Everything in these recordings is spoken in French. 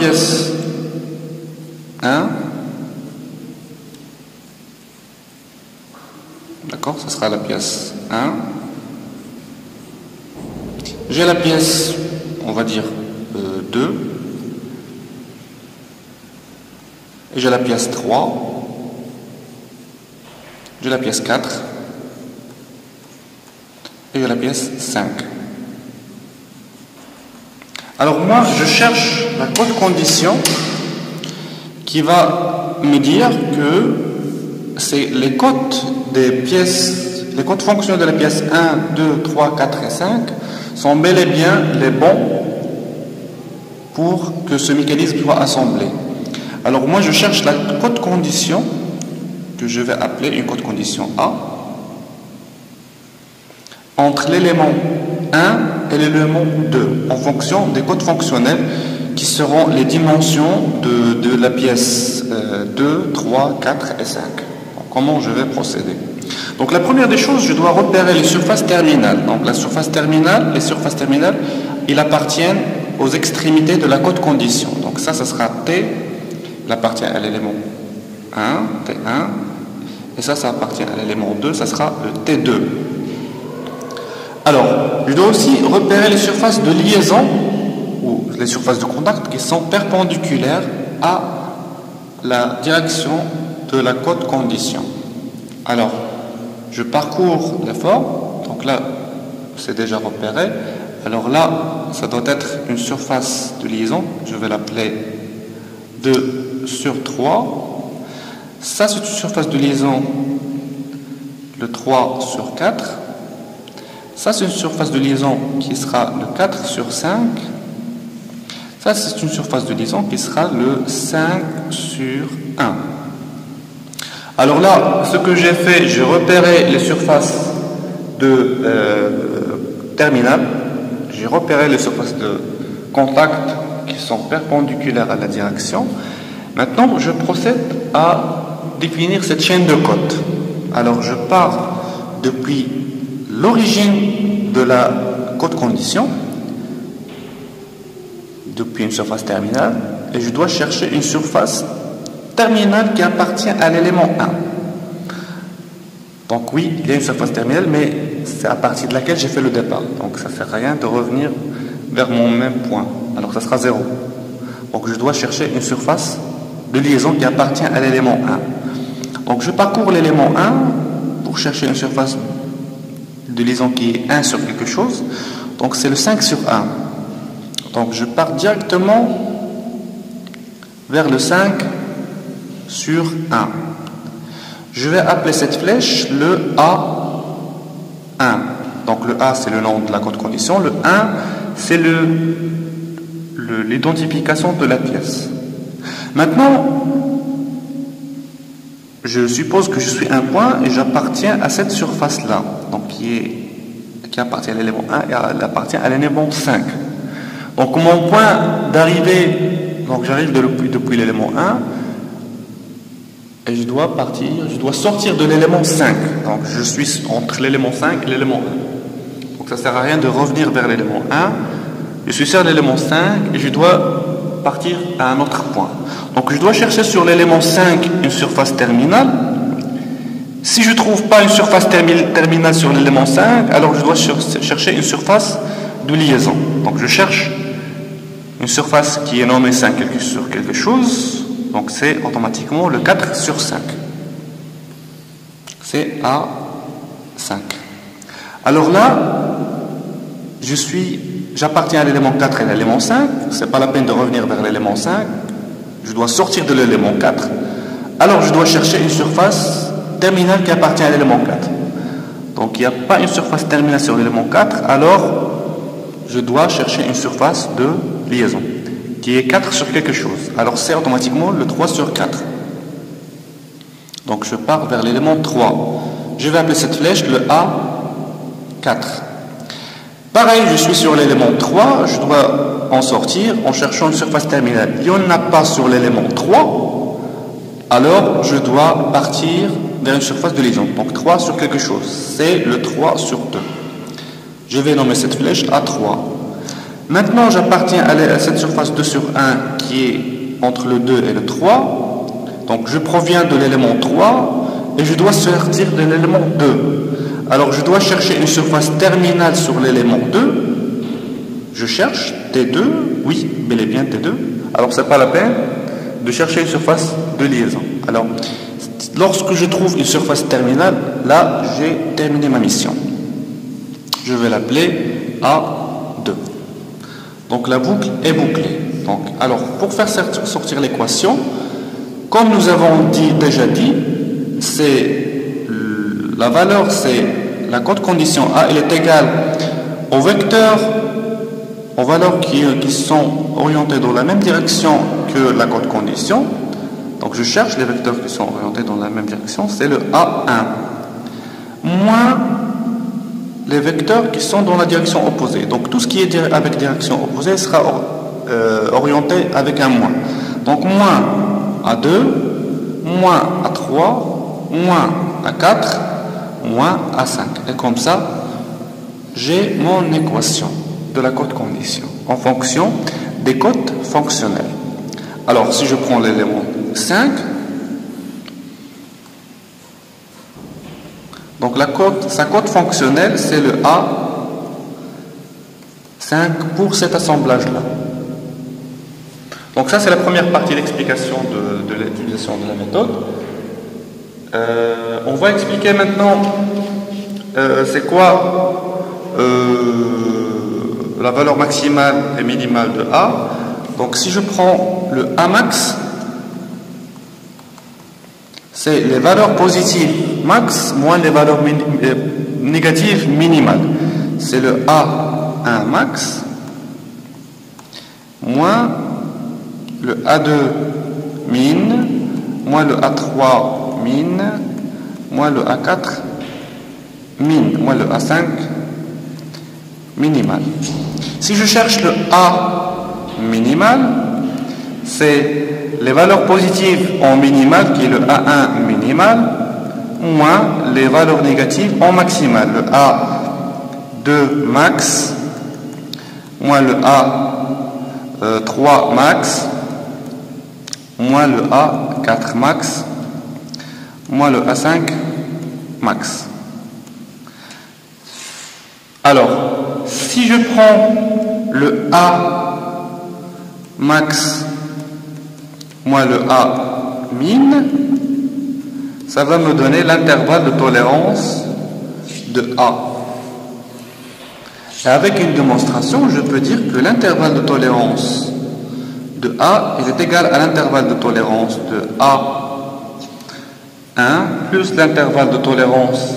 pièce 1. D'accord, ce sera la pièce 1. J'ai la pièce, on va dire, 2. Et j'ai la pièce 3. J'ai la pièce 4. Et j'ai la pièce 5. Alors moi, je cherche la code condition qui va me dire que c'est les codes des pièces, les codes fonctionnels de la pièce 1, 2, 3, 4 et 5 sont bel et bien les bons pour que ce mécanisme soit assemblé. Alors moi, je cherche la code condition que je vais appeler une code condition A entre l'élément 1 et l'élément 2 en fonction des codes fonctionnels qui seront les dimensions de la pièce 2, 3, 4 et 5. Donc, comment je vais procéder? Donc la première des choses, je dois repérer les surfaces terminales. Donc la surface terminale, les surfaces terminales, ils appartiennent aux extrémités de la code condition. Donc ça sera T, il appartient à l'élément 1, T1, et ça appartient à l'élément 2, ça sera le T2. Alors, je dois aussi repérer les surfaces de liaison ou les surfaces de contact qui sont perpendiculaires à la direction de la code condition. Alors, je parcours les formes, donc là, c'est déjà repéré. Alors là, ça doit être une surface de liaison, je vais l'appeler 2 sur 3. Ça, c'est une surface de liaison, le 3 sur 4. Ça, c'est une surface de liaison qui sera le 4 sur 5. Ça, c'est une surface de liaison qui sera le 5 sur 1. Alors là, ce que j'ai fait, j'ai repéré les surfaces de terminales. J'ai repéré les surfaces de contact qui sont perpendiculaires à la direction. Maintenant, je procède à définir cette chaîne de codes. Alors, je pars depuis l'origine de la code condition, depuis une surface terminale, et je dois chercher une surface terminale qui appartient à l'élément 1. Donc oui, il y a une surface terminale, mais c'est à partir de laquelle j'ai fait le départ. Donc ça ne sert à rien de revenir vers mon même point. Alors ça sera 0. Donc je dois chercher une surface de liaison qui appartient à l'élément 1. Donc je parcours l'élément 1 pour chercher une surface de liaison qui est 1 sur quelque chose. Donc c'est le 5 sur 1. Donc je pars directement vers le 5 sur 1. Je vais appeler cette flèche le A1. Donc le A, c'est le nom de la code condition. Le 1, c'est l'identification de la pièce. Maintenant, je suppose que je suis un point et j'appartiens à cette surface-là. Donc qui appartient à l'élément 1 et elle appartient à l'élément 5. Donc mon point d'arrivée, donc j'arrive depuis l'élément 1, et je dois sortir de l'élément 5. Donc je suis entre l'élément 5 et l'élément 1. Donc ça ne sert à rien de revenir vers l'élément 1. Je suis sur l'élément 5 et je dois partir à un autre point. Donc je dois chercher sur l'élément 5 une surface terminale. Si je ne trouve pas une surface terminale sur l'élément 5, alors je dois chercher une surface de liaison. Donc je cherche une surface qui est nommée 5 sur quelque chose. Donc c'est automatiquement le 4 sur 5. C'est A5. Alors là, j'appartiens à l'élément 4 et à l'élément 5. Ce n'est pas la peine de revenir vers l'élément 5. Je dois sortir de l'élément 4. Alors je dois chercher une surface terminale qui appartient à l'élément 4. Donc il n'y a pas une surface terminale sur l'élément 4. Alors je dois chercher une surface de liaison qui est 4 sur quelque chose. Alors c'est automatiquement le 3 sur 4. Donc je pars vers l'élément 3. Je vais appeler cette flèche le A4. Pareil, je suis sur l'élément 3, je dois en sortir en cherchant une surface terminale. Il n'y en a pas sur l'élément 3, alors je dois partir vers une surface de liaison. Donc 3 sur quelque chose, c'est le 3 sur 2. Je vais nommer cette flèche A3. Maintenant, j'appartiens à cette surface 2 sur 1 qui est entre le 2 et le 3. Donc, je proviens de l'élément 3 et je dois sortir de l'élément 2. Alors, je dois chercher une surface terminale sur l'élément 2. Je cherche T2, oui, bel et bien T2. Alors, c'est pas la peine de chercher une surface de liaison. Alors, lorsque je trouve une surface terminale, là, j'ai terminé ma mission. Je vais l'appeler A2. Donc, la boucle est bouclée. Donc, alors, pour faire sortir l'équation, comme nous avons déjà dit, la valeur, c'est la cote condition A, elle est égale aux vecteurs, aux valeurs qui sont orientées dans la même direction que la cote condition. Donc je cherche les vecteurs qui sont orientés dans la même direction, c'est le A1, moins les vecteurs qui sont dans la direction opposée. Donc tout ce qui est avec direction opposée sera orienté avec un moins. Donc moins A2, moins A3, moins A4, moins A5. Et comme ça, j'ai mon équation de la cote condition en fonction des cotes fonctionnelles. Alors, si je prends l'élément 5, donc sa cote fonctionnelle, c'est le A5 pour cet assemblage-là. Donc ça, c'est la première partie d'explication de l'utilisation de la méthode. On va expliquer maintenant c'est quoi la valeur maximale et minimale de A. Donc si je prends le A max, c'est les valeurs positives max moins les valeurs négatives minimales. C'est le A1 max moins le A2 min moins le A3 min moins le A4 min moins le A5 minimal. Si je cherche le A minimal, c'est les valeurs positives en minimal, qui est le A1 minimal, moins les valeurs négatives en maximal, le A2 max, moins le A3 max, moins le A4 max, moins le A5 max. Alors, si je prends le A max moins le A min, ça va me donner l'intervalle de tolérance de A. Et avec une démonstration, je peux dire que l'intervalle de tolérance de A est égal à l'intervalle de tolérance de A1 plus l'intervalle de tolérance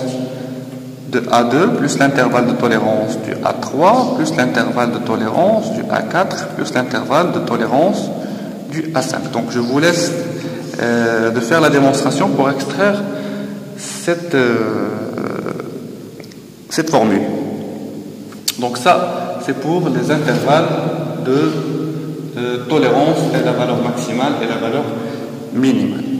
de A2 plus l'intervalle de tolérance du A3 plus l'intervalle de tolérance du A4 plus l'intervalle de tolérance du A5. Donc je vous laisse de faire la démonstration pour extraire cette formule. Donc ça, c'est pour les intervalles de tolérance et la valeur maximale et la valeur minimale.